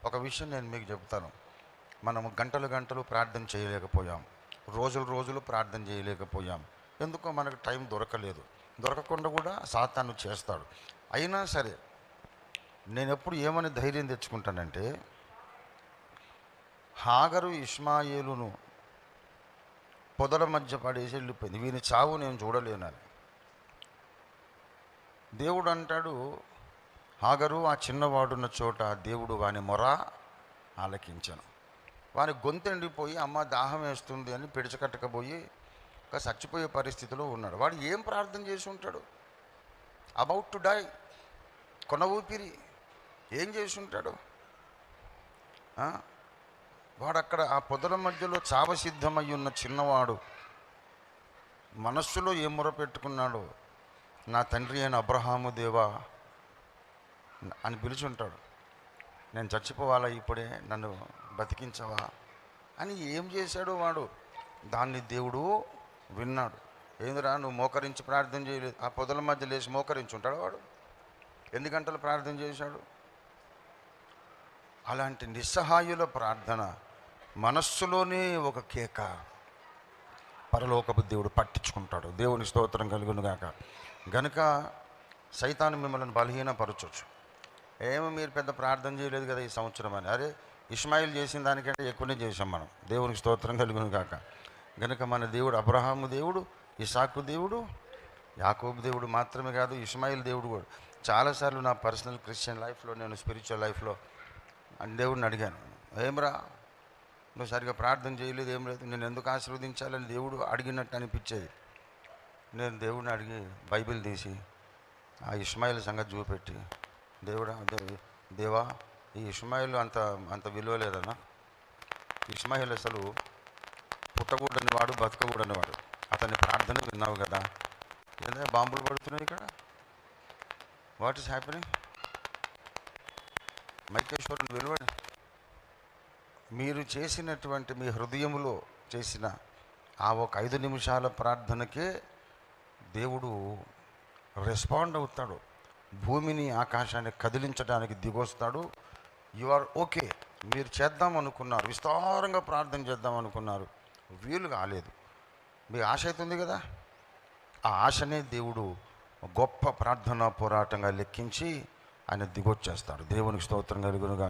ఒక విషయం నేను మీకు చెప్తాను. మనము గంటలు గంటలు ప్రార్థన చేయలేకపోయాం, రోజులు రోజులు ప్రార్థన చేయలేకపోయాం. ఎందుకో మనకు టైం దొరకలేదు. దొరకకుండా కూడా సాతాను చేస్తాడు. అయినా సరే నేను ఎప్పుడు ఏమని ధైర్యం తెచ్చుకుంటానంటే, హాగరు ఇష్మాయేలును పొదల మధ్య పడేసి వెళ్ళిపోయింది, వీని చావు నేను చూడలేనని. దేవుడు అంటాడు, హాగరు ఆ చిన్నవాడున్న చోట దేవుడు వాని మొర ఆలకించాను. వాని గొంతు ఎండిపోయి అమ్మ దాహం వేస్తుంది అని పిడిచకట్టకపోయి ఒక చచ్చిపోయే పరిస్థితిలో ఉన్నాడు. వాడు ఏం ప్రార్థన చేసి ఉంటాడు? అబౌట్ టు డై, కొన ఊపిరి. ఏం చేసి ఉంటాడు? వాడు అక్కడ ఆ పొదల మధ్యలో చావసిద్ధమై ఉన్న చిన్నవాడు మనస్సులో ఏం మొర పెట్టుకున్నాడు? నా తండ్రి అయిన అబ్రహాము దేవా అని పిలుచుంటాడు. నేను చచ్చిపోవాలా ఇప్పుడే, నన్ను బతికించవా అని. ఏం చేశాడు వాడు? దాన్ని దేవుడు విన్నాడు. ఏందిరా నువ్వు మోకరించి ప్రార్థన చేయలేదు? ఆ పొదల మధ్య లేచి మోకరించుంటాడు వాడు? ఎన్ని గంటలు ప్రార్థన చేశాడు? అలాంటి నిస్సహాయుల ప్రార్థన, మనస్సులోనే ఒక కేక, పరలోకపు దేవుడు పట్టించుకుంటాడు. దేవుని స్తోత్రం కలుగును గాక. గనుక సైతాను మిమ్మల్ని బలహీనపరచవచ్చు. ఏమో మీరు పెద్ద ప్రార్థన చేయలేదు కదా ఈ సంవత్సరం అని. అరే, ఇష్మాయిల్ చేసిన దానికంటే ఎక్కువనే చేసాం మనం. దేవునికి స్తోత్రం కలుగును గాక. గనుక మన దేవుడు అబ్రహాము దేవుడు, ఇసాకు దేవుడు, యాకోబు దేవుడు మాత్రమే కాదు, ఇష్మాయిల్ దేవుడు కూడా. చాలాసార్లు నా పర్సనల్ క్రిస్టియన్ లైఫ్లో, నేను స్పిరిచువల్ లైఫ్లో దేవుడిని అడిగాను, ఏమ్రా నువ్వు సరిగా ప్రార్థన చేయలేదు, ఏం లేదు, నేను ఎందుకు ఆశీర్వదించాలని దేవుడు అడిగినట్టు అనిపించేది. నేను దేవుడిని అడిగి బైబిల్ తీసి ఆ ఇష్మాయిల్ సంగతి చూపెట్టి, దేవా ఈ ఇష్మాయిల్ అంత విలువ లేదన్నా. ఇష్మాయిల్ అసలు పుట్టకూడని వాడు, బతకకూడని వాడు. అతని ప్రార్థన విన్నావు కదా. ఏదైనా బాంబులు పడుతున్నాయి ఇక్కడ. What is happening? మైకేశ్వరుని విలువడు. మీరు చేసినటువంటి మీ హృదయములో చేసిన ఆ ఒక 5 నిమిషాల ప్రార్థనకే దేవుడు రెస్పాండ్ అవుతాడు. భూమిని ఆకాశాన్ని కదిలించడానికి దిగొస్తాడు. You are okay. మీరు చేద్దాం అనుకున్నారు, విస్తారంగా ప్రార్థన చేద్దాం అనుకున్నారు, వీలు కాలేదు. మీ ఆశ అవుతుంది కదా, ఆ ఆశనే దేవుడు గొప్ప ప్రార్థనా పోరాటంగా లెక్కించి ఆయన దిగొచ్చేస్తాడు. దేవునికి స్తోత్రం కలుగునుగా.